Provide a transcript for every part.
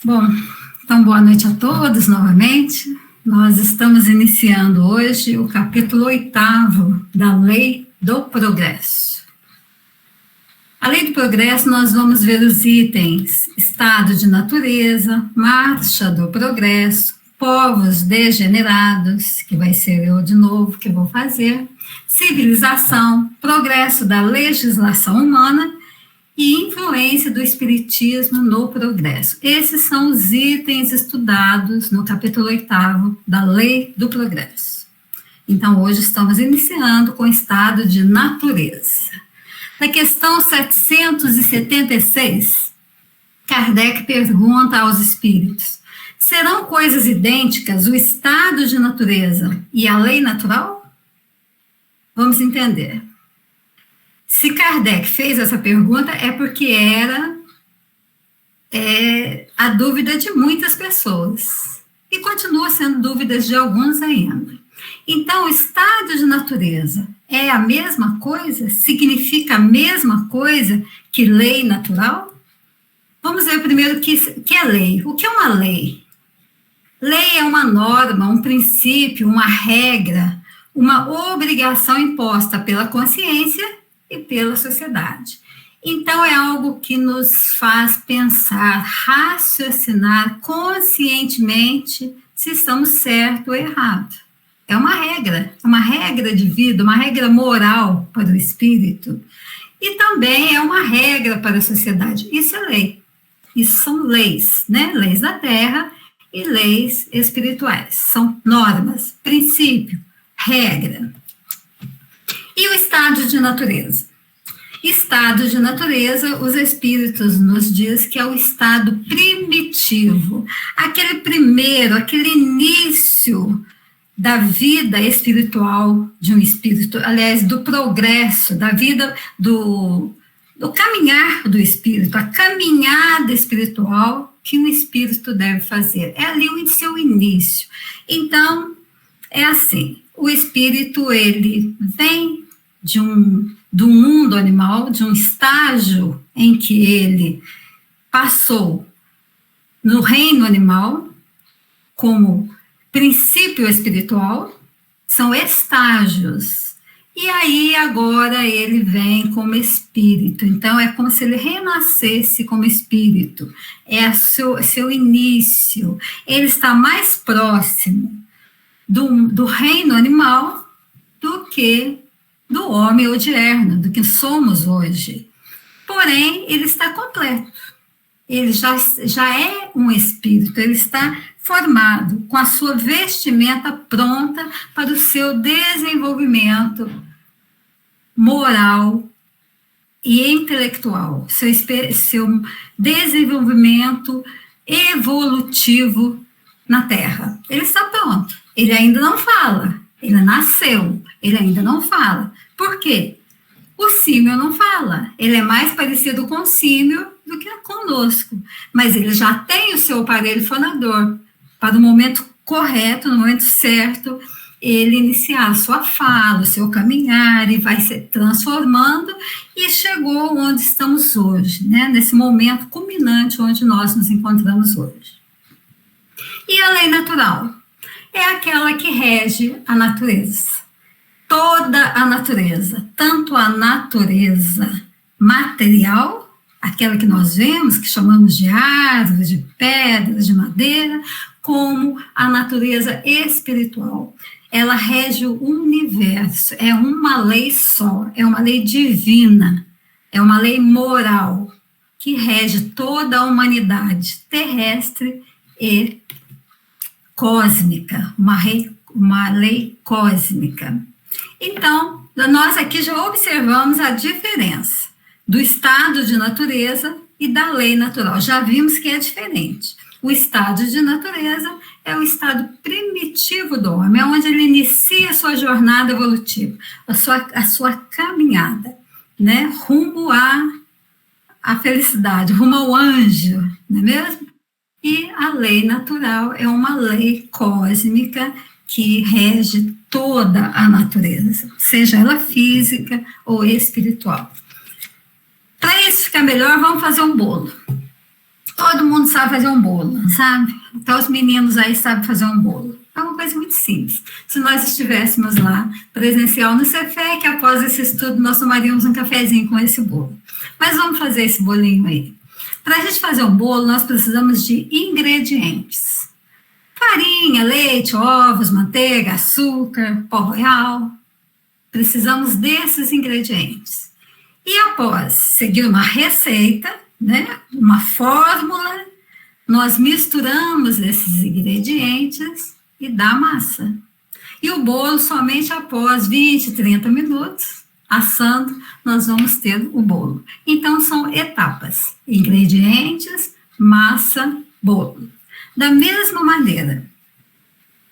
Bom, então boa noite a todos novamente. Nós estamos iniciando hoje o capítulo 8º da Lei do Progresso. A Lei do Progresso, nós vamos ver os itens: estado de natureza, marcha do progresso, povos degenerados, que vai ser eu de novo que vou fazer, civilização, progresso da legislação humana e influência do espiritismo no progresso. Esses são os itens estudados no capítulo 8º da Lei do Progresso. Então, hoje estamos iniciando com o estado de natureza. Na questão 776, Kardec pergunta aos espíritos: serão coisas idênticas o estado de natureza e a lei natural? Vamos entender. Se Kardec fez essa pergunta, é porque era a dúvida de muitas pessoas. E continua sendo dúvidas de alguns ainda. Então, o estado de natureza é a mesma coisa? Significa a mesma coisa que lei natural? Vamos ver primeiro o que é lei. O que é uma lei? Lei é uma norma, um princípio, uma regra, uma obrigação imposta pela consciência e pela sociedade. Então, é algo que nos faz pensar, raciocinar conscientemente se estamos certo ou errado. É uma regra de vida, uma regra moral para o espírito, e também é uma regra para a sociedade. Isso é lei. Isso são leis, né? Leis da terra e leis espirituais. São normas, princípio, regra. E o estado de natureza? Estado de natureza, os espíritos nos diz que é o estado primitivo, aquele primeiro, aquele início da vida espiritual de um espírito, aliás, do progresso, da vida, do caminhar do espírito, a caminhada espiritual que um espírito deve fazer. É ali o seu início. Então, é assim, o espírito, ele vem do mundo animal, de um estágio em que ele passou no reino animal, como princípio espiritual, são estágios. E aí, agora, ele vem como espírito. Então, é como se ele renascesse como espírito. É seu início. Ele está mais próximo do reino animal do que do homem odierno, do que somos hoje. Porém, ele está completo. Ele já é um espírito, ele está formado, com a sua vestimenta pronta para o seu desenvolvimento moral e intelectual, seu desenvolvimento evolutivo na Terra. Ele está pronto. Ele ainda não fala. Ele nasceu. Ele ainda não fala. Por quê? O símio não fala. Ele é mais parecido com o símio do que conosco. Mas ele já tem o seu aparelho fonador para o momento correto, no momento certo, ele iniciar a sua fala, o seu caminhar, e vai se transformando, e chegou onde estamos hoje, né? Nesse momento culminante onde nós nos encontramos hoje. E a lei natural? É aquela que rege a natureza. Toda a natureza, tanto a natureza material, aquela que nós vemos, que chamamos de árvores, de pedras, de madeira, como a natureza espiritual. Ela rege o universo, é uma lei só, é uma lei divina, é uma lei moral, que rege toda a humanidade terrestre e cósmica, uma lei cósmica. Então, nós aqui já observamos a diferença do estado de natureza e da lei natural. Já vimos que é diferente. O estado de natureza é o estado primitivo do homem, é onde ele inicia a sua jornada evolutiva, a sua caminhada, né, rumo à felicidade, rumo ao anjo, não é mesmo? E a lei natural é uma lei cósmica que rege toda a natureza, seja ela física ou espiritual. Para isso ficar melhor, vamos fazer um bolo. Todo mundo sabe fazer um bolo, sabe? Até os meninos aí sabem fazer um bolo. É uma coisa muito simples. Se nós estivéssemos lá, presencial no Cefec, após esse estudo, nós tomaríamos um cafezinho com esse bolo. Mas vamos fazer esse bolinho aí. Para a gente fazer um bolo, nós precisamos de ingredientes. Farinha, leite, ovos, manteiga, açúcar, pó royal. Precisamos desses ingredientes. E após seguir uma receita, né, uma fórmula, nós misturamos esses ingredientes e dá massa. E o bolo, somente após 20, 30 minutos, assando, nós vamos ter o bolo. Então, são etapas: ingredientes, massa, bolo. Da mesma maneira,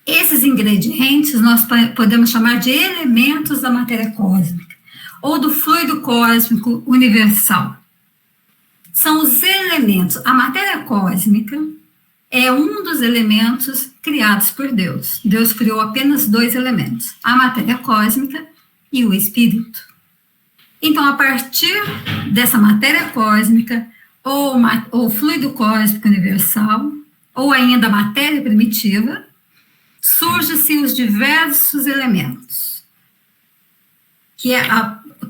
esses ingredientes nós podemos chamar de elementos da matéria cósmica, ou do fluido cósmico universal. São os elementos. A matéria cósmica é um dos elementos criados por Deus. Deus criou apenas 2 elementos: a matéria cósmica e o espírito. Então, a partir dessa matéria cósmica, ou fluido cósmico universal, ou ainda a matéria primitiva, surgem-se os diversos elementos,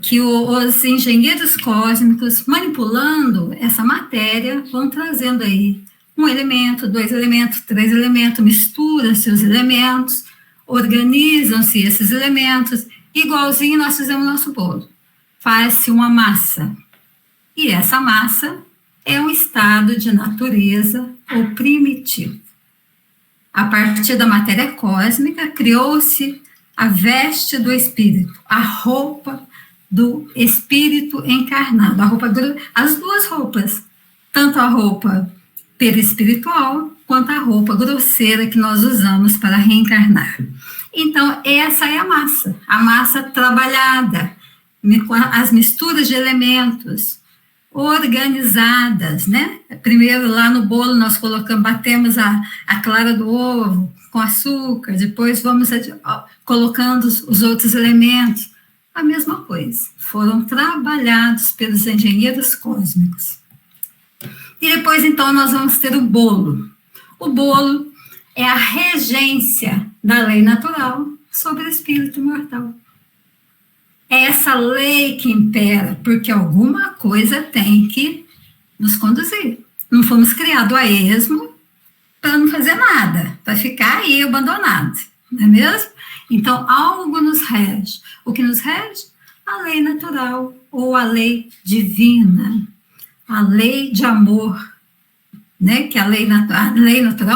que os engenheiros cósmicos, manipulando essa matéria, vão trazendo aí 1 elemento, 2 elementos, 3 elementos, misturam-se os elementos, organizam-se esses elementos, igualzinho nós fizemos nosso bolo. Faz-se uma massa, e essa massa é um estado de natureza ou primitivo. A partir da matéria cósmica, criou-se a veste do espírito, a roupa do espírito encarnado, as 2 roupas, tanto a roupa perispiritual quanto a roupa grosseira que nós usamos para reencarnar. Então, essa é a massa trabalhada, as misturas de elementos organizadas, né? Primeiro, lá no bolo, nós batemos a clara do ovo com açúcar, depois vamos colocando os outros elementos. A mesma coisa, foram trabalhados pelos engenheiros cósmicos. E depois, então, nós vamos ter o bolo. O bolo é a regência da lei natural sobre o espírito mortal. É essa lei que impera, porque alguma coisa tem que nos conduzir. Não fomos criados a esmo para não fazer nada, para ficar aí abandonado, não é mesmo? Então, algo nos rege. O que nos rege? A lei natural, ou a lei divina, a lei de amor, né? Que a lei natural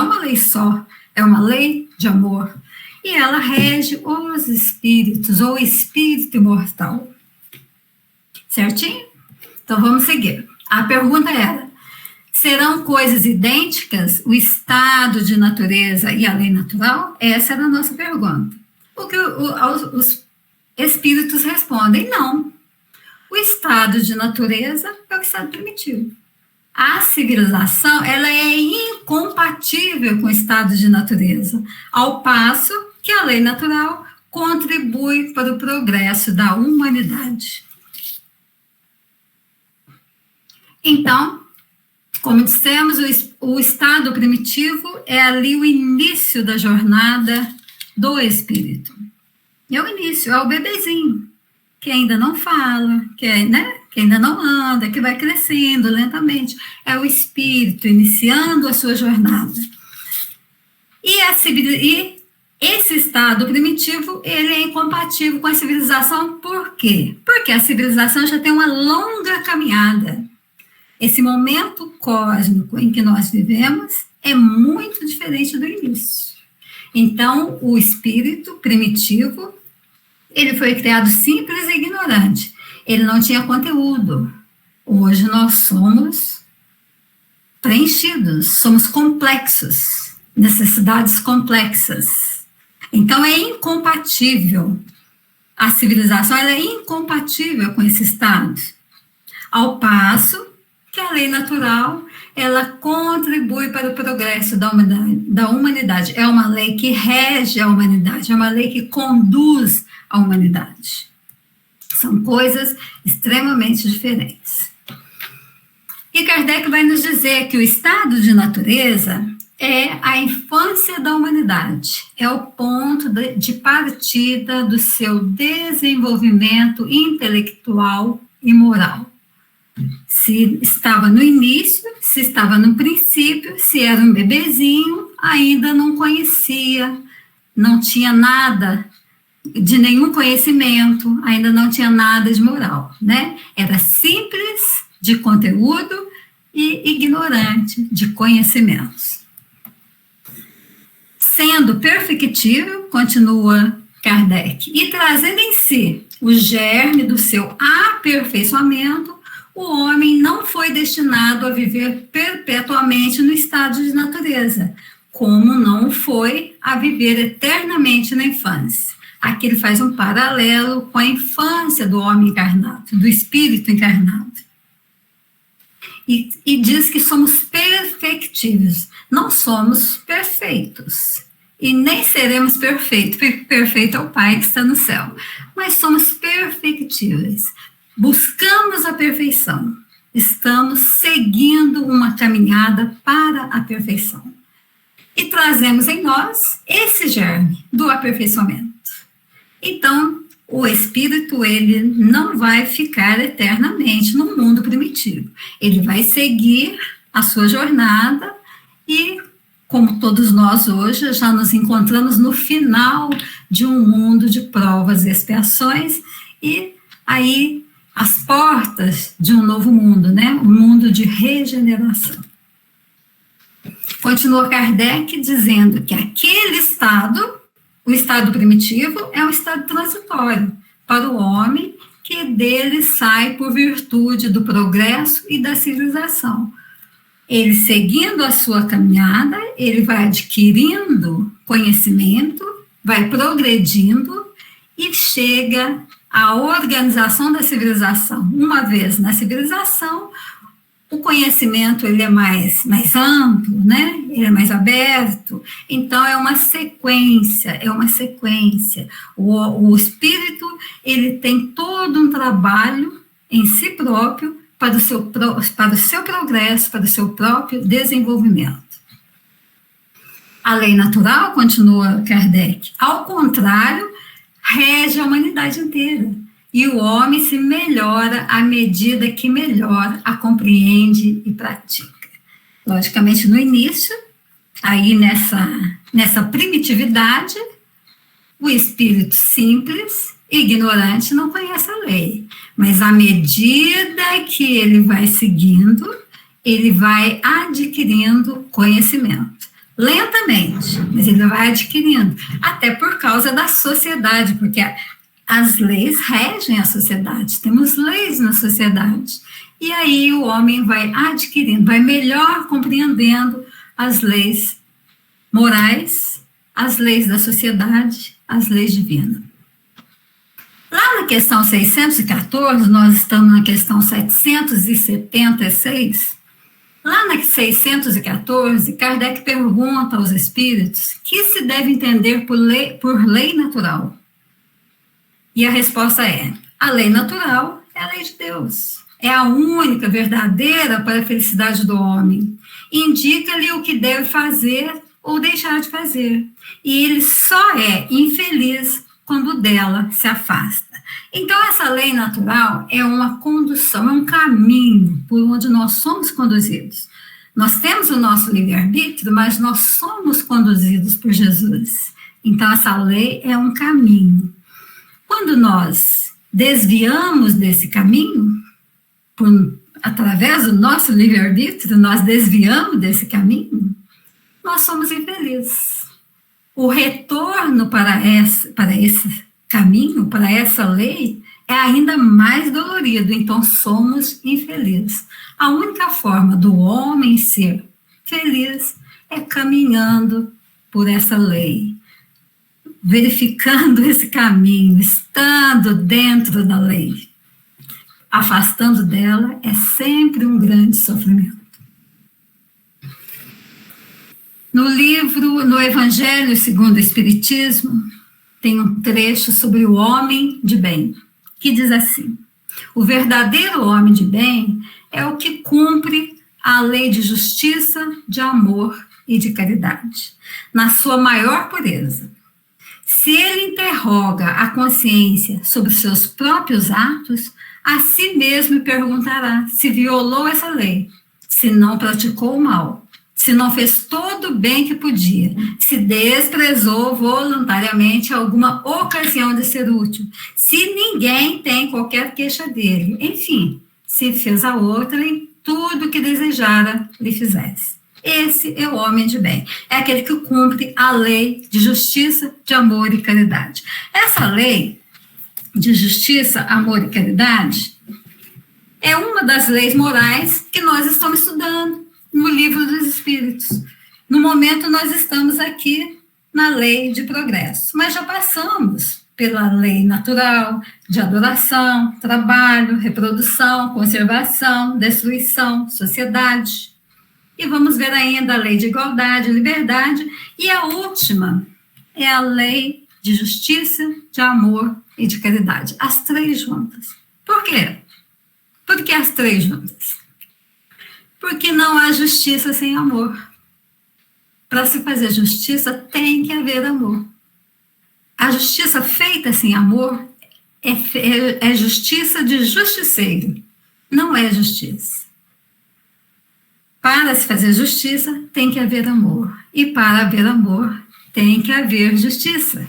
é uma lei só, é uma lei de amor. E ela rege os espíritos, ou espírito imortal. Certinho? Então, vamos seguir. A pergunta era: serão coisas idênticas o estado de natureza e a lei natural? Essa era a nossa pergunta. O que os espíritos respondem: não. O estado de natureza é o estado primitivo. A civilização, ela é incompatível com o estado de natureza, ao passo que a lei natural contribui para o progresso da humanidade. Então, como dissemos, o estado primitivo é ali o início da jornada do espírito. É o início, é o bebezinho, que ainda não fala, que ainda não anda, que vai crescendo lentamente. É o espírito iniciando a sua jornada. E esse estado primitivo, ele é incompatível com a civilização. Por quê? Porque a civilização já tem uma longa caminhada. Esse momento cósmico em que nós vivemos é muito diferente do início. Então, o espírito primitivo, ele foi criado simples e ignorante. Ele não tinha conteúdo. Hoje nós somos preenchidos, somos complexos, necessidades complexas. Então, é incompatível. A civilização ela é incompatível com esse estado. Ao passo que a lei natural, ela contribui para o progresso da humanidade. É uma lei que rege a humanidade, é uma lei que conduz a humanidade. São coisas extremamente diferentes. E Kardec vai nos dizer que o estado de natureza é a infância da humanidade, é o ponto de partida do seu desenvolvimento intelectual e moral. Se estava no início, se estava no princípio, se era um bebezinho, ainda não conhecia, não tinha nada de nenhum conhecimento, ainda não tinha nada de moral, né? Era simples de conteúdo e ignorante de conhecimentos. Sendo perfectível, continua Kardec, e trazendo em si o germe do seu aperfeiçoamento, o homem não foi destinado a viver perpetuamente no estado de natureza, como não foi a viver eternamente na infância. Aqui ele faz um paralelo com a infância do homem encarnado, do espírito encarnado. E diz que somos perfectíveis, não somos perfeitos. E nem seremos perfeitos, porque perfeito é o Pai que está no céu. Mas somos perfectíveis. Buscamos a perfeição. Estamos seguindo uma caminhada para a perfeição. E trazemos em nós esse germe do aperfeiçoamento. Então, o espírito, ele não vai ficar eternamente no mundo primitivo. Ele vai seguir a sua jornada e, como todos nós hoje, já nos encontramos no final de um mundo de provas e expiações, e aí as portas de um novo mundo, né? Um mundo de regeneração. Continua Kardec dizendo que aquele estado, o estado primitivo, é um estado transitório para o homem que dele sai por virtude do progresso e da civilização. Ele, seguindo a sua caminhada, ele vai adquirindo conhecimento, vai progredindo e chega à organização da civilização. Uma vez na civilização, o conhecimento ele é mais amplo, né? Ele é mais aberto, então é uma sequência. O espírito, ele tem todo um trabalho em si próprio para o seu progresso, para o seu próprio desenvolvimento. A lei natural, continua Kardec, ao contrário, rege a humanidade inteira. E o homem se melhora à medida que melhor a compreende e pratica. Logicamente, no início, aí nessa primitividade, o espírito simples, ignorante, não conhece a lei. Mas à medida que ele vai seguindo, ele vai adquirindo conhecimento. Lentamente, mas ele vai adquirindo. Até por causa da sociedade, porque as leis regem a sociedade, temos leis na sociedade. E aí o homem vai adquirindo, vai melhor compreendendo as leis morais, as leis da sociedade, as leis divinas. Lá na questão 614, nós estamos na questão 776. Lá na 614, Kardec pergunta aos espíritos que se deve entender por lei natural. E a resposta é: a lei natural é a lei de Deus. É a única verdadeira para a felicidade do homem. Indica-lhe o que deve fazer ou deixar de fazer. E ele só é infeliz quando dela se afasta. Então, essa lei natural é uma condução, é um caminho por onde nós somos conduzidos. Nós temos o nosso livre-arbítrio, mas nós somos conduzidos por Jesus. Então, essa lei é um caminho. Quando nós desviamos desse caminho, através do nosso livre-arbítrio, nós desviamos desse caminho, nós somos infelizes. O retorno para esse caminho, para essa lei, é ainda mais dolorido, então somos infelizes. A única forma do homem ser feliz é caminhando por essa lei, verificando esse caminho, estando dentro da lei. Afastando dela é sempre um grande sofrimento. No Evangelho segundo o Espiritismo, tem um trecho sobre o homem de bem, que diz assim: O verdadeiro homem de bem é o que cumpre a lei de justiça, de amor e de caridade, na sua maior pureza. Se ele interroga a consciência sobre seus próprios atos, a si mesmo perguntará se violou essa lei, se não praticou o mal, se não fez todo o bem que podia, se desprezou voluntariamente alguma ocasião de ser útil, se ninguém tem qualquer queixa dele, enfim, se fez a outra em tudo que desejara lhe fizesse. Esse é o homem de bem, é aquele que cumpre a lei de justiça, de amor e caridade. Essa lei de justiça, amor e caridade é uma das leis morais que nós estamos estudando no Livro dos Espíritos. No momento, nós estamos aqui na lei de progresso, mas já passamos pela lei natural de adoração, trabalho, reprodução, conservação, destruição, sociedade. E vamos ver ainda a lei de igualdade, liberdade, e a última é a lei de justiça, de amor e de caridade. As três juntas. Por quê? Por que as três juntas? Porque não há justiça sem amor. Para se fazer justiça, tem que haver amor. A justiça feita sem amor é justiça de justiceiro, não é justiça. Para se fazer justiça, tem que haver amor. E para haver amor, tem que haver justiça.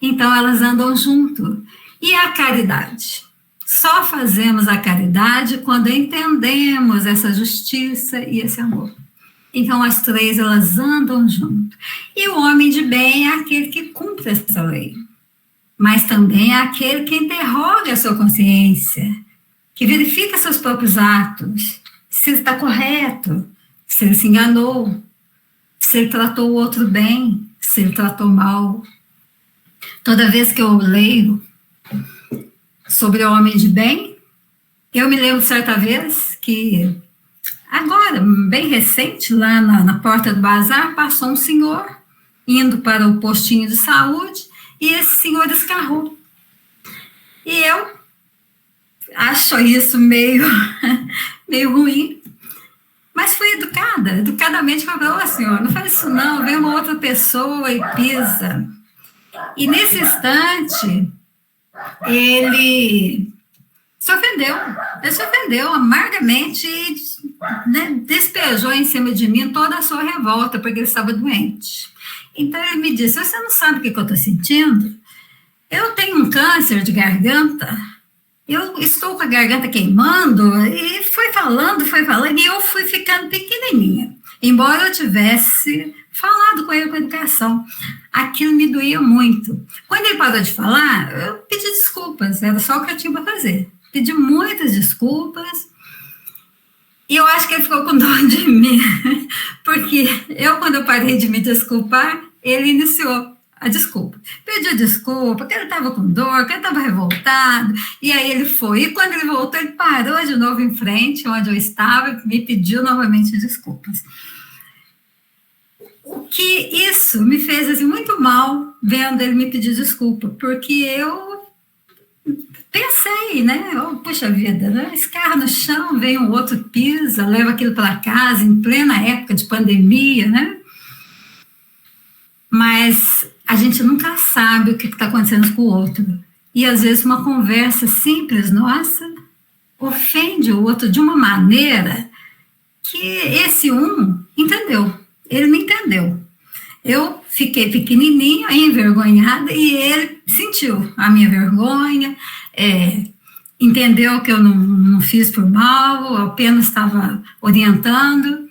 Então, elas andam junto. E a caridade? Só fazemos a caridade quando entendemos essa justiça e esse amor. Então, as três, elas andam junto. E o homem de bem é aquele que cumpre essa lei. Mas também é aquele que interroga a sua consciência, que verifica seus próprios atos, se ele está correto, se ele se enganou, se ele tratou o outro bem, se ele tratou mal. Toda vez que eu leio sobre o homem de bem, eu me lembro de certa vez que, agora, bem recente, lá na porta do bazar, passou um senhor indo para o postinho de saúde e esse senhor escarrou. E eu acho isso meio ruim, mas fui educadamente falei, ô senhor, não faz isso não, vem uma outra pessoa e pisa. E nesse instante, ele se ofendeu amargamente e, né, despejou em cima de mim toda a sua revolta, porque ele estava doente. Então ele me disse, você não sabe o que eu estou sentindo? Eu tenho um câncer de garganta, eu estou com a garganta queimando, e foi falando, e eu fui ficando pequenininha, embora eu tivesse falado com ele com educação. Aquilo me doía muito. Quando ele parou de falar, eu pedi desculpas, era só o que eu tinha para fazer. Pedi muitas desculpas, e eu acho que ele ficou com dó de mim, porque quando eu parei de me desculpar, ele iniciou a desculpa. Pediu desculpa, que ele estava com dor, que ele estava revoltado, e aí ele foi. E quando ele voltou, ele parou de novo em frente, onde eu estava, e me pediu novamente desculpas. O que isso me fez assim, muito mal, vendo ele me pedir desculpa, porque eu pensei, né? Oh, puxa vida, né? Escarra no chão, vem um outro, pisa, leva aquilo para casa, em plena época de pandemia, né? Mas a gente nunca sabe o que está acontecendo com o outro. E às vezes uma conversa simples, nossa, ofende o outro de uma maneira que esse entendeu. Ele me entendeu. Eu fiquei pequenininha, envergonhada, e ele sentiu a minha vergonha, entendeu que eu não fiz por mal, eu apenas estava orientando,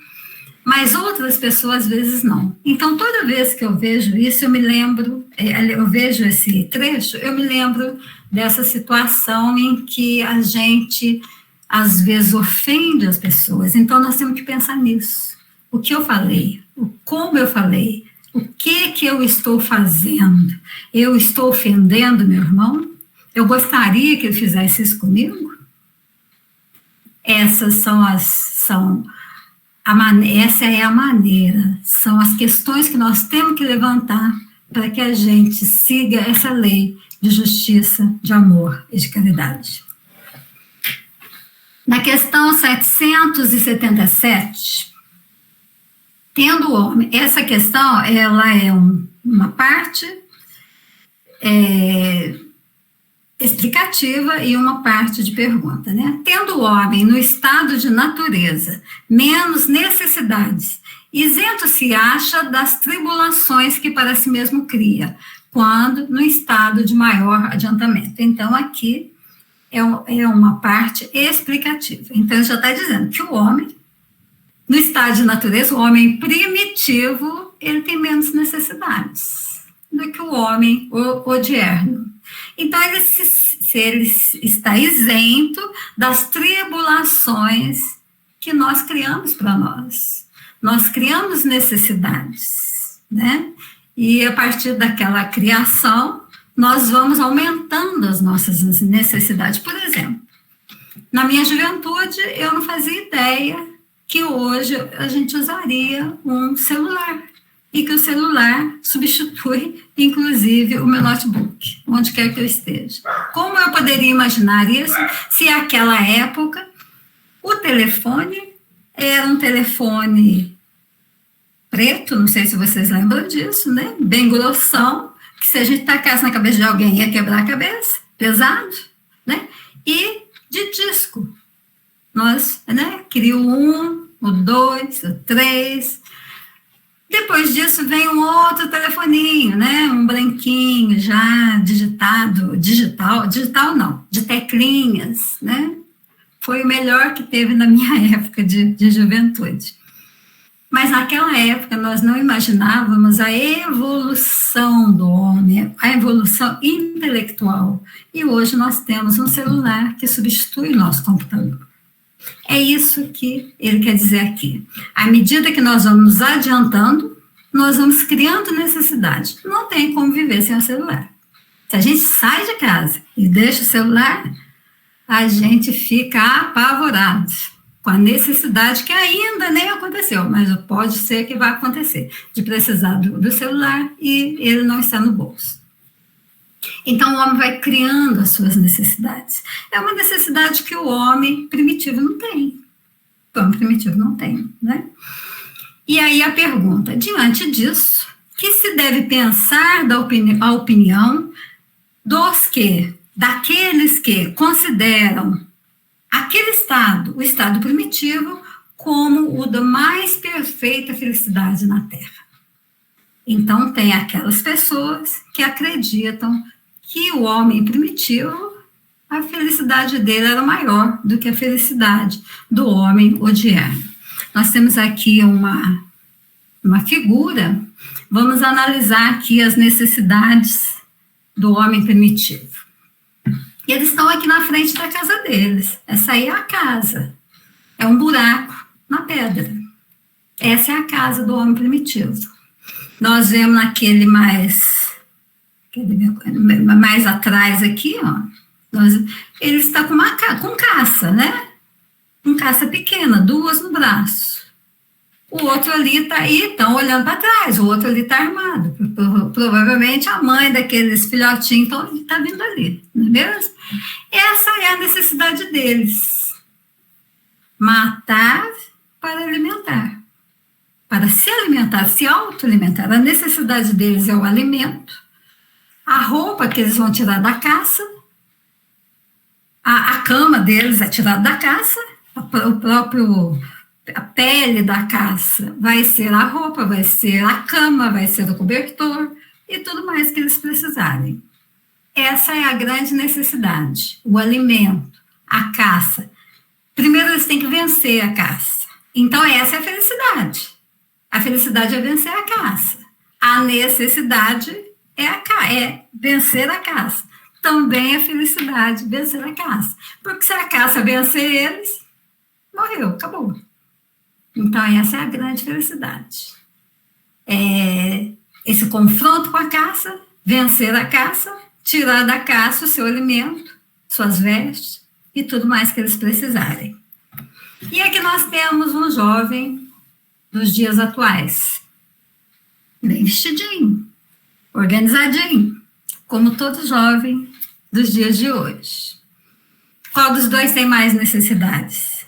mas outras pessoas às vezes não. Então, toda vez que eu vejo isso, eu me lembro, eu vejo esse trecho, eu me lembro dessa situação em que a gente, às vezes, ofende as pessoas. Então, nós temos que pensar nisso. O que eu falei, como eu falei, o que eu estou fazendo? Eu estou ofendendo meu irmão? Eu gostaria que ele fizesse isso comigo? Essas essa é a maneira, são as questões que nós temos que levantar para que a gente siga essa lei de justiça, de amor e de caridade. Na questão 777, tendo o homem, essa questão, ela é uma parte explicativa e uma parte de pergunta, né? Tendo o homem no estado de natureza, menos necessidades, isento se acha das tribulações que para si mesmo cria, quando no estado de maior adiantamento. Então, aqui é uma parte explicativa. Então, já está dizendo que o homem, no estado de natureza, o homem primitivo, ele tem menos necessidades do que o homem odierno. Então, ele está isento das tribulações que nós criamos para nós. Nós criamos necessidades, né? E a partir daquela criação, nós vamos aumentando as nossas necessidades. Por exemplo, na minha juventude, eu não fazia ideia que hoje a gente usaria um celular e que o celular substitui, inclusive, o meu notebook, onde quer que eu esteja. Como eu poderia imaginar isso se naquela época o telefone era um telefone preto, não sei se vocês lembram disso, né? Bem grossão, que se a gente tacasse na cabeça de alguém ia quebrar a cabeça, pesado, né? E de disco. Nós, né? Cria o 1, o 2, o 3. Depois disso vem um outro telefoninho, né? Um branquinho já digital não, de teclinhas, né? Foi o melhor que teve na minha época de juventude. Mas naquela época nós não imaginávamos a evolução do homem, a evolução intelectual. E hoje nós temos um celular que substitui o nosso computador. É isso que ele quer dizer aqui. À medida que nós vamos nos adiantando, nós vamos criando necessidade. Não tem como viver sem o celular. Se a gente sai de casa e deixa o celular, a gente fica apavorado com a necessidade que ainda nem aconteceu, mas pode ser que vai acontecer, de precisar do celular e ele não está no bolso. Então, o homem vai criando as suas necessidades. É uma necessidade que o homem primitivo não tem. O homem primitivo não tem, né? E aí a pergunta, diante disso, que se deve pensar a opinião daqueles que consideram aquele estado, o estado primitivo, como o da mais perfeita felicidade na Terra. Então, tem aquelas pessoas que acreditam que o homem primitivo, a felicidade dele era maior do que a felicidade do homem odierno. Nós temos aqui uma figura, vamos analisar aqui as necessidades do homem primitivo. E eles estão aqui na frente da casa deles. Essa aí é a casa. É um buraco na pedra. Essa é a casa do homem primitivo. Nós vemos naquele mais atrás aqui, ó. Ele está com caça, né? Com caça pequena, 2 no braço. O outro ali está aí, estão olhando para trás, o outro ali está armado. Provavelmente a mãe daqueles filhotinhos está vindo ali, não é mesmo? Essa é a necessidade deles. Matar para alimentar. Para se alimentar, se autoalimentar. A necessidade deles é o alimento, a roupa que eles vão tirar da caça, a cama deles é tirada da caça, a pele da caça vai ser a roupa, vai ser a cama, vai ser o cobertor e tudo mais que eles precisarem. Essa é a grande necessidade, o alimento, a caça. Primeiro eles têm que vencer a caça. Então essa é a felicidade. A felicidade é vencer a caça. A necessidade é vencer a caça. Também é felicidade vencer a caça. Porque se a caça vencer eles, morreu, acabou. Então, essa é a grande felicidade. Esse confronto com a caça, vencer a caça, tirar da caça o seu alimento, suas vestes e tudo mais que eles precisarem. E aqui nós temos um jovem dos dias atuais, bem vestidinho, organizadinho, como todo jovem dos dias de hoje. Qual dos dois tem mais necessidades?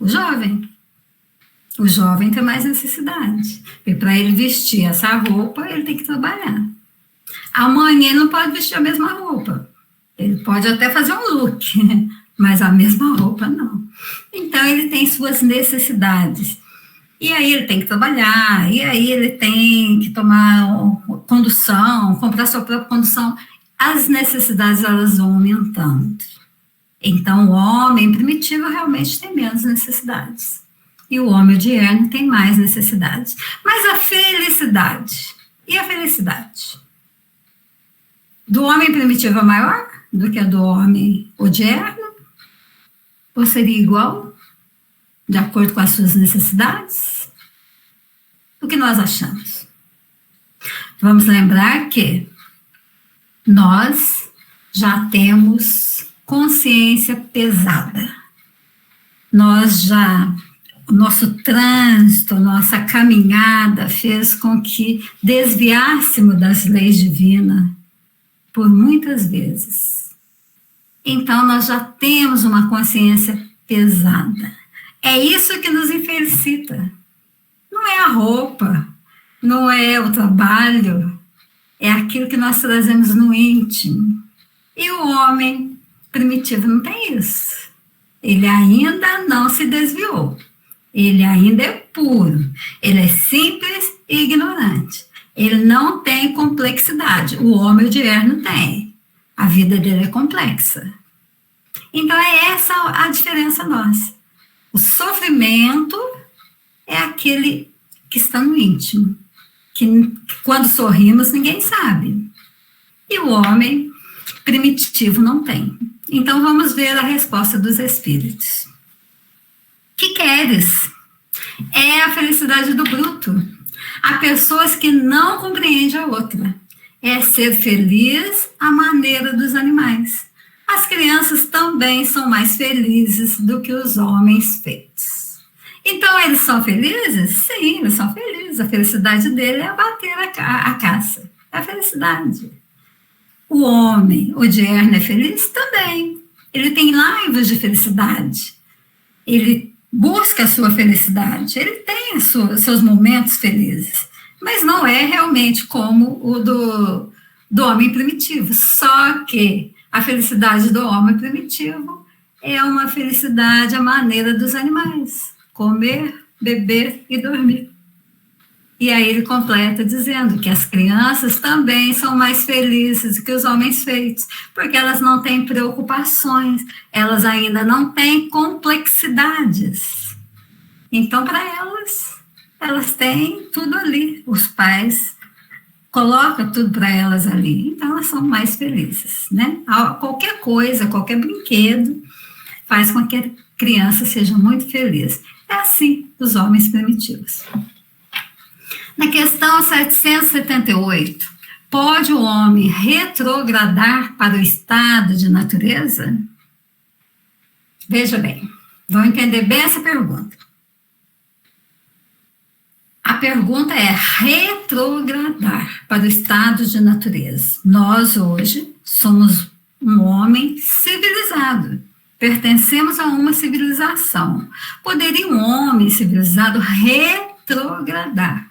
O jovem. O jovem tem mais necessidade. E para ele vestir essa roupa, ele tem que trabalhar. Amanhã ele não pode vestir a mesma roupa. Ele pode até fazer um look, mas a mesma roupa não. Então ele tem suas necessidades. E aí ele tem que trabalhar, e aí ele tem que tomar condução, comprar sua própria condução. As necessidades, elas vão aumentando. Então o homem primitivo realmente tem menos necessidades. E o homem odierno tem mais necessidades. Mas a felicidade, e a felicidade? Do homem primitivo é maior do que a do homem odierno? Ou seria igual, de acordo com as suas necessidades? O que nós achamos? Vamos lembrar que nós já temos consciência pesada. O nosso trânsito, nossa caminhada fez com que desviássemos das leis divinas por muitas vezes. Então, nós já temos uma consciência pesada. É isso que nos infelicita. Não é a roupa, não é o trabalho, é aquilo que nós trazemos no íntimo. E o homem primitivo não tem isso. Ele ainda não se desviou. Ele ainda é puro. Ele é simples e ignorante. Ele não tem complexidade. O homem odierno tem. A vida dele é complexa. Então, é essa a diferença nossa. O sofrimento é aquele que está no íntimo, que quando sorrimos ninguém sabe. E o homem primitivo não tem. Então, vamos ver a resposta dos espíritos. Que queres? É a felicidade do bruto. Há pessoas que não compreendem a outra. É ser feliz à maneira dos animais. As crianças também são mais felizes do que os homens feitos. Então, eles são felizes? Sim, eles são felizes. A felicidade dele é abater a caça. É a felicidade. O homem odierno é feliz? Também. Ele tem laivas de felicidade. Ele busca a sua felicidade. Ele tem seus momentos felizes. Mas não é realmente como o do homem primitivo. Só que a felicidade do homem primitivo é uma felicidade à maneira dos animais. Comer, beber e dormir. E aí ele completa dizendo que as crianças também são mais felizes que os homens feitos, porque elas não têm preocupações, elas ainda não têm complexidades. Então, para elas têm tudo ali. Os pais colocam tudo para elas ali, então elas são mais felizes, né? Qualquer coisa, qualquer brinquedo faz com que a criança seja muito feliz. É assim os homens primitivos. Na questão 778, pode o homem retrogradar para o estado de natureza? Veja bem, vão entender bem essa pergunta. A pergunta é retrogradar para o estado de natureza. Nós hoje somos um homem civilizado, pertencemos a uma civilização. Poderia um homem civilizado retrogradar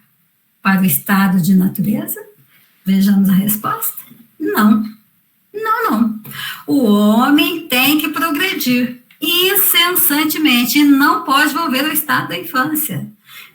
para o estado de natureza? Vejamos a resposta. Não. Não. O homem tem que progredir incessantemente e não pode volver ao estado da infância.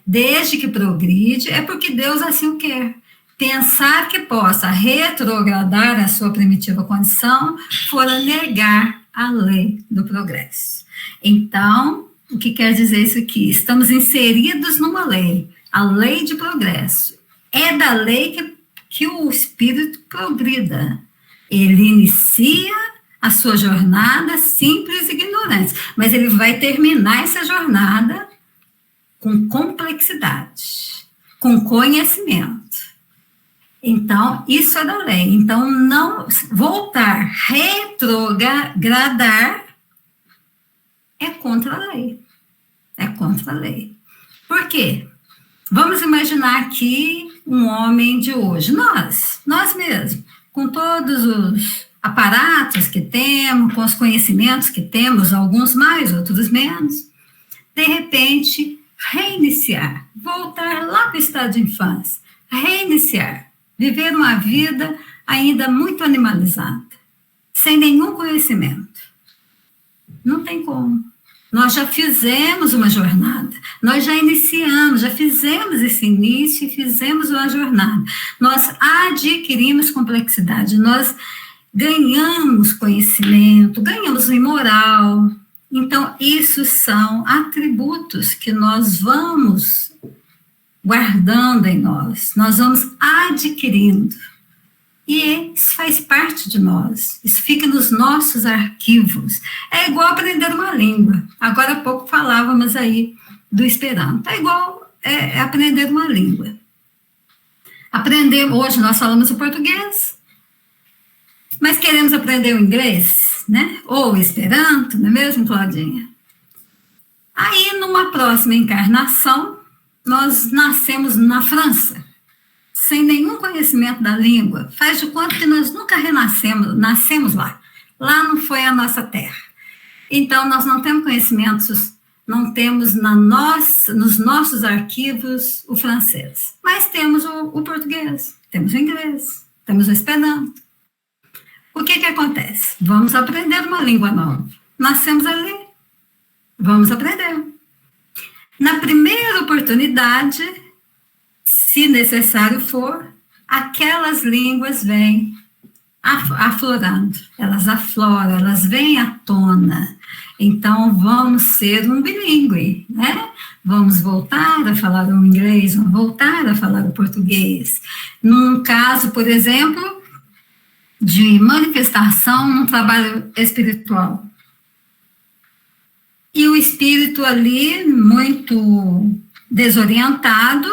Desde que progride, é porque Deus assim o quer. Pensar que possa retrogradar a sua primitiva condição fora negar a lei do progresso. Então, o que quer dizer isso aqui? Estamos inseridos numa lei, a lei de progresso. É da lei que o espírito progrida. Ele inicia a sua jornada simples e ignorante, mas ele vai terminar essa jornada com complexidade, com conhecimento. Então, isso é da lei. Então, não voltar, retrogradar é contra a lei. É contra a lei. Por quê? Vamos imaginar aqui um homem de hoje, nós mesmos, com todos os aparatos que temos, com os conhecimentos que temos, alguns mais, outros menos, de repente, reiniciar, voltar lá para o estado de infância, reiniciar, viver uma vida ainda muito animalizada, sem nenhum conhecimento. Não tem como. Nós já fizemos uma jornada, nós já iniciamos, já fizemos esse início e fizemos uma jornada. Nós adquirimos complexidade, nós ganhamos conhecimento, ganhamos em moral. Então, isso são atributos que nós vamos guardando em nós vamos adquirindo. E isso faz parte de nós, isso fica nos nossos arquivos. É igual aprender uma língua. Agora há pouco falávamos aí do Esperanto. É igual aprender uma língua. Hoje nós falamos o português, mas queremos aprender o inglês, né? Ou o Esperanto, não é mesmo, Claudinha? Aí, numa próxima encarnação, nós nascemos na França, sem nenhum conhecimento da língua. Faz de conta que nós nunca nascemos lá. Lá não foi a nossa terra. Então, nós não temos conhecimentos, não temos nos nossos arquivos o francês, mas temos o português, temos o inglês, temos o Esperanto. O que acontece? Vamos aprender uma língua nova. Nascemos ali, vamos aprender. Na primeira oportunidade, se necessário for, aquelas línguas vêm aflorando, elas afloram, elas vêm à tona. Então, vamos ser um bilíngue, né? Vamos voltar a falar o inglês, vamos voltar a falar o português. Num caso, por exemplo, de manifestação num trabalho espiritual. E o espírito ali, muito desorientado,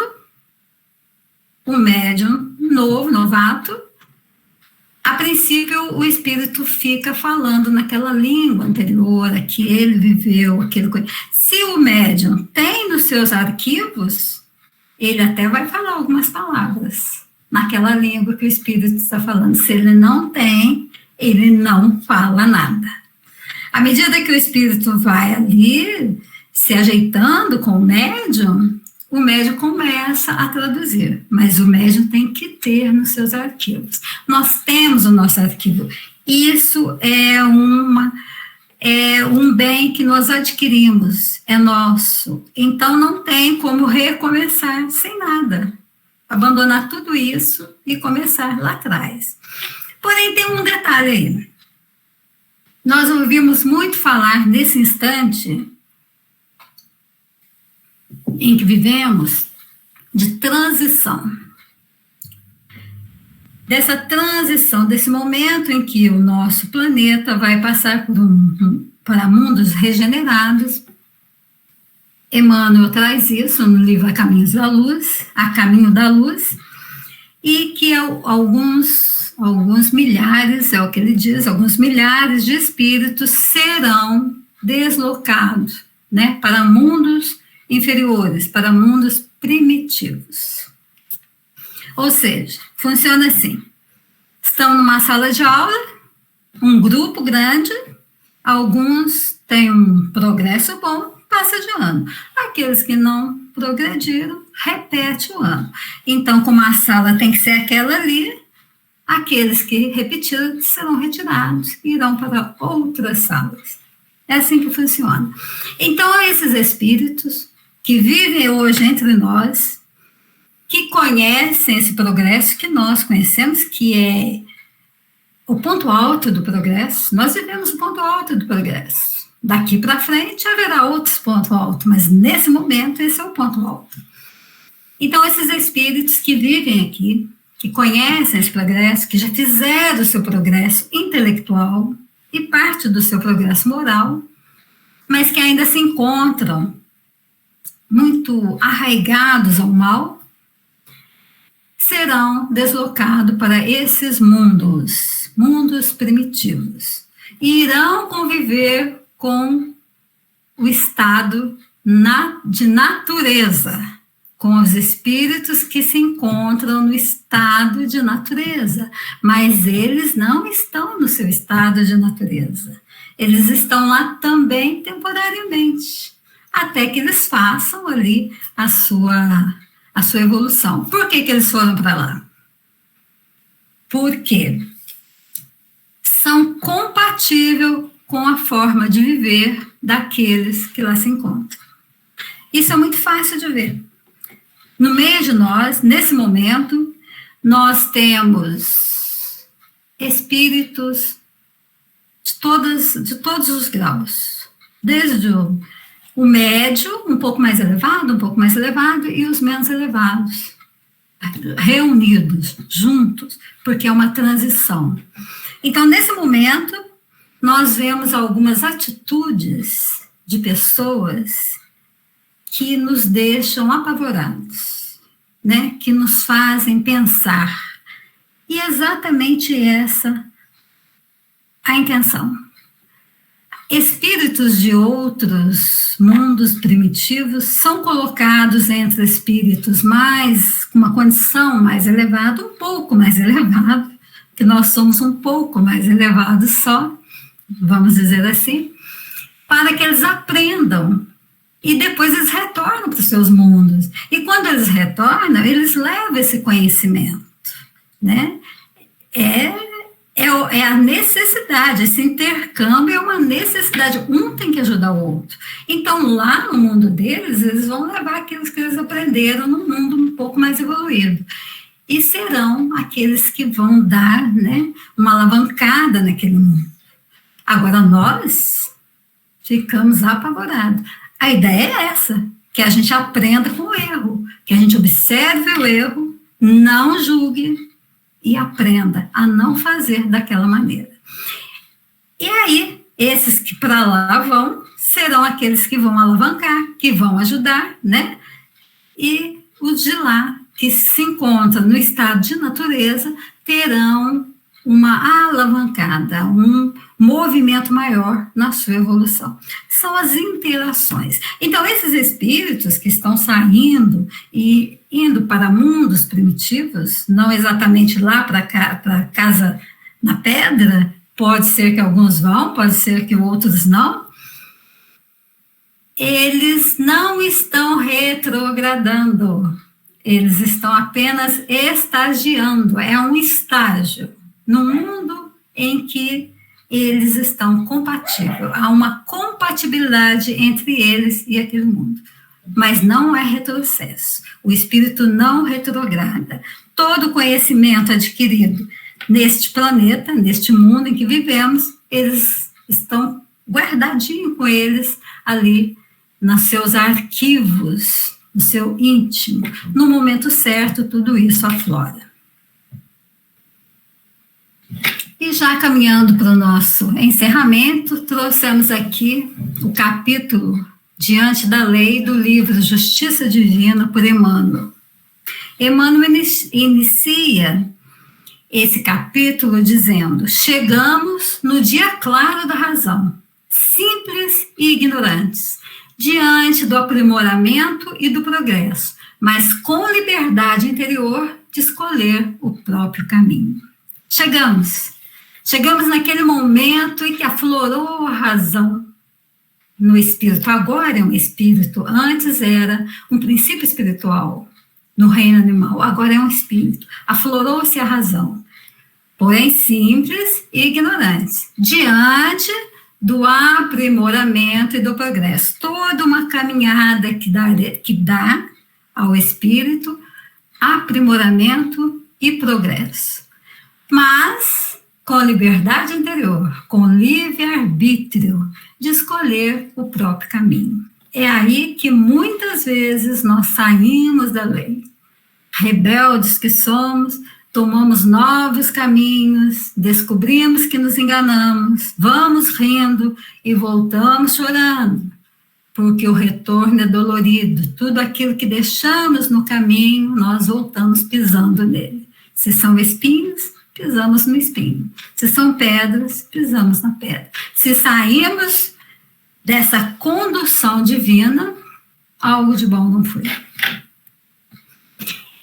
um médium novato, a princípio o espírito fica falando naquela língua anterior, a que ele viveu, aquilo que... Se o médium tem nos seus arquivos, ele até vai falar algumas palavras naquela língua que o espírito está falando. Se ele não tem, ele não fala nada. À medida que o espírito vai ali se ajeitando com o médium começa a traduzir, mas o médium tem que ter nos seus arquivos. Nós temos o nosso arquivo. Isso é um bem que nós adquirimos, é nosso. Então não tem como recomeçar sem nada. Abandonar tudo isso e começar lá atrás. Porém, tem um detalhe aí. Nós ouvimos muito falar nesse instante em que vivemos de transição. Dessa transição, desse momento em que o nosso planeta vai passar para mundos regenerados. Emmanuel traz isso no livro A Caminho da Luz, e que alguns milhares, é o que ele diz, alguns milhares de espíritos serão deslocados, né, para mundos inferiores, para mundos primitivos. Ou seja, funciona assim: estão numa sala de aula, um grupo grande, alguns têm um progresso bom, passa de ano. Aqueles que não progrediram, repete o ano. Então, como a sala tem que ser aquela ali, aqueles que repetiram serão retirados e irão para outras salas. É assim que funciona. Então, esses espíritos que vivem hoje entre nós, que conhecem esse progresso que nós conhecemos, que é o ponto alto do progresso, nós vivemos o ponto alto do progresso. Daqui para frente haverá outros pontos altos, mas nesse momento esse é o ponto alto. Então, esses espíritos que vivem aqui, que conhecem esse progresso, que já fizeram o seu progresso intelectual e parte do seu progresso moral, mas que ainda se encontram muito arraigados ao mal, serão deslocados para esses mundos primitivos, e irão conviver com o estado de natureza, com os espíritos que se encontram no estado de natureza, mas eles não estão no seu estado de natureza. Eles estão lá também temporariamente, até que eles façam ali a sua evolução. Por que eles foram para lá? Porque são compatíveis com a forma de viver daqueles que lá se encontram. Isso é muito fácil de ver. No meio de nós, nesse momento, nós temos espíritos de todos os graus, desde o médio, um pouco mais elevado, e os menos elevados, reunidos, juntos, porque é uma transição. Então, nesse momento, nós vemos algumas atitudes de pessoas que nos deixam apavorados, né? Que nos fazem pensar. E é exatamente essa a intenção. Espíritos de outros mundos primitivos são colocados entre espíritos com uma condição mais elevada, um pouco mais elevado, que nós somos um pouco mais elevados só, vamos dizer assim, para que eles aprendam. E depois eles retornam para os seus mundos. E quando eles retornam, eles levam esse conhecimento, né? É a necessidade, esse intercâmbio é uma necessidade, um tem que ajudar o outro. Então, lá no mundo deles, eles vão levar aquilo que eles aprenderam no mundo um pouco mais evoluído. E serão aqueles que vão dar, né, uma alavancada naquele mundo. Agora, nós ficamos apavorados. A ideia é essa, que a gente aprenda com o erro, que a gente observe o erro, não julgue e aprenda a não fazer daquela maneira. E aí, esses que para lá vão, serão aqueles que vão alavancar, que vão ajudar, né? E os de lá, que se encontram no estado de natureza, terão uma alavancada, um movimento maior na sua evolução. São as interações. Então, esses espíritos que estão saindo e indo para mundos primitivos, não exatamente lá para a casa na pedra, pode ser que alguns vão, pode ser que outros não, eles não estão retrogradando, eles estão apenas estagiando, é um estágio no mundo em que eles estão compatíveis, há uma compatibilidade entre eles e aquele mundo, mas não é retrocesso, o espírito não retrograda. Todo conhecimento adquirido neste planeta, neste mundo em que vivemos, eles estão guardadinhos com eles ali nos seus arquivos, no seu íntimo. No momento certo, tudo isso aflora. E já caminhando para o nosso encerramento, trouxemos aqui o capítulo Diante da Lei do livro Justiça Divina por Emmanuel. Emmanuel inicia esse capítulo dizendo: chegamos no dia claro da razão, simples e ignorantes, diante do aprimoramento e do progresso, mas com liberdade interior de escolher o próprio caminho. Chegamos naquele momento em que aflorou a razão no espírito. Agora é um espírito, antes era um princípio espiritual no reino animal, agora é um espírito. Aflorou-se a razão, porém simples e ignorantes, diante do aprimoramento e do progresso. Toda uma caminhada que dá ao espírito aprimoramento e progresso. Mas com liberdade interior, com livre-arbítrio de escolher o próprio caminho. É aí que muitas vezes nós saímos da lei. Rebeldes que somos, tomamos novos caminhos, descobrimos que nos enganamos, vamos rindo e voltamos chorando, porque o retorno é dolorido. Tudo aquilo que deixamos no caminho, nós voltamos pisando nele. Se são espinhos, pisamos no espinho. Se são pedras, pisamos na pedra. Se saímos dessa condução divina, algo de bom não foi.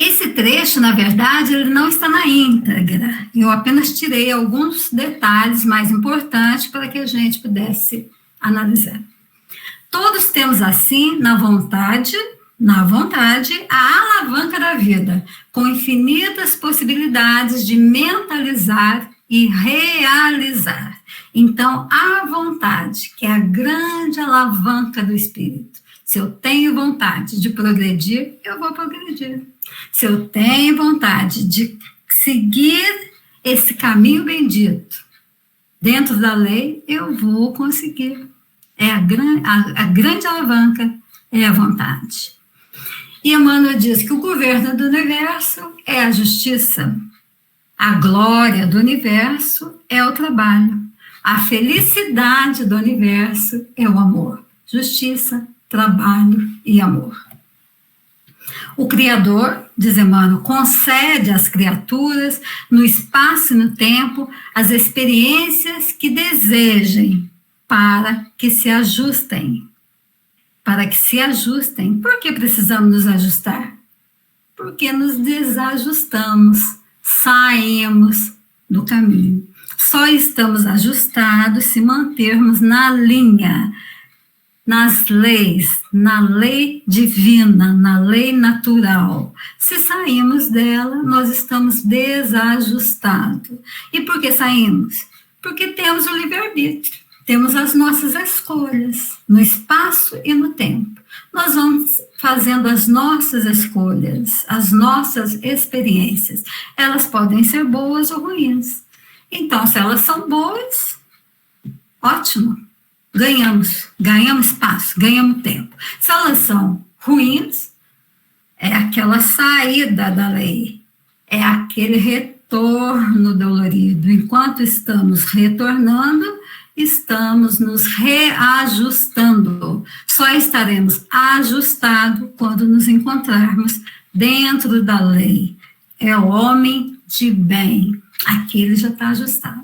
Esse trecho, na verdade, ele não está na íntegra. Eu apenas tirei alguns detalhes mais importantes para que a gente pudesse analisar. Todos temos, assim, na vontade, a alavanca da vida, com infinitas possibilidades de mentalizar e realizar. Então, a vontade, que é a grande alavanca do espírito. Se eu tenho vontade de progredir, eu vou progredir. Se eu tenho vontade de seguir esse caminho bendito dentro da lei, eu vou conseguir. A grande alavanca é a vontade. E Emmanuel diz que o governo do universo é a justiça. A glória do universo é o trabalho. A felicidade do universo é o amor. Justiça, trabalho e amor. O Criador, diz Emmanuel, concede às criaturas, no espaço e no tempo, as experiências que desejem para que se ajustem. Para que se ajustem. Por que precisamos nos ajustar? Porque nos desajustamos, saímos do caminho. Só estamos ajustados se mantermos na linha, nas leis, na lei divina, na lei natural. Se saímos dela, nós estamos desajustados. E por que saímos? Porque temos o livre-arbítrio, temos as nossas escolhas, no espaço e no tempo. Nós vamos fazendo as nossas escolhas, as nossas experiências. Elas podem ser boas ou ruins. Então, se elas são boas, ótimo. Ganhamos espaço, ganhamos tempo. Se elas são ruins, é aquela saída da lei, é aquele retorno dolorido. Enquanto estamos retornando, estamos nos reajustando. Só estaremos ajustados quando nos encontrarmos dentro da lei. É o homem de bem, aquele já está ajustado.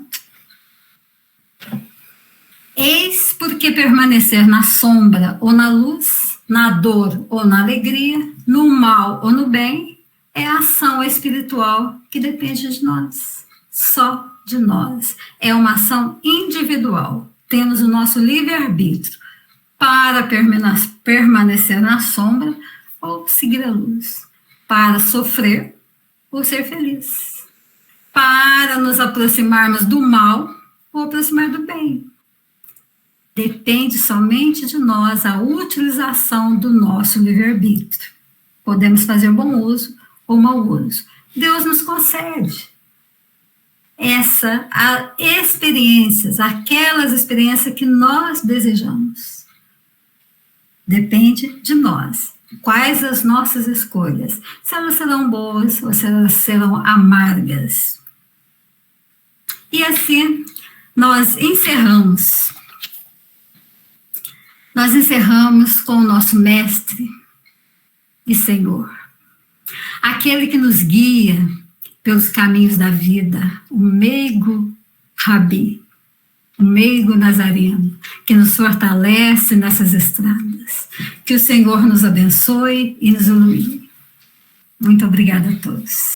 Eis porque permanecer na sombra ou na luz, na dor ou na alegria, no mal ou no bem, é a ação espiritual que depende de nós, só de nós. É uma ação individual. Temos o nosso livre-arbítrio para permanecer na sombra ou seguir a luz, para sofrer ou ser feliz, para nos aproximarmos do mal ou aproximar do bem. Depende somente de nós a utilização do nosso livre-arbítrio. Podemos fazer bom uso ou mau uso. Deus nos concede aquelas experiências que nós desejamos. Depende de nós. Quais as nossas escolhas? Se elas serão boas ou se elas serão amargas. E assim, nós encerramos com o nosso Mestre e Senhor, aquele que nos guia pelos caminhos da vida, o meigo Rabi, o meigo Nazareno, que nos fortalece nessas estradas. Que o Senhor nos abençoe e nos ilumine. Muito obrigada a todos.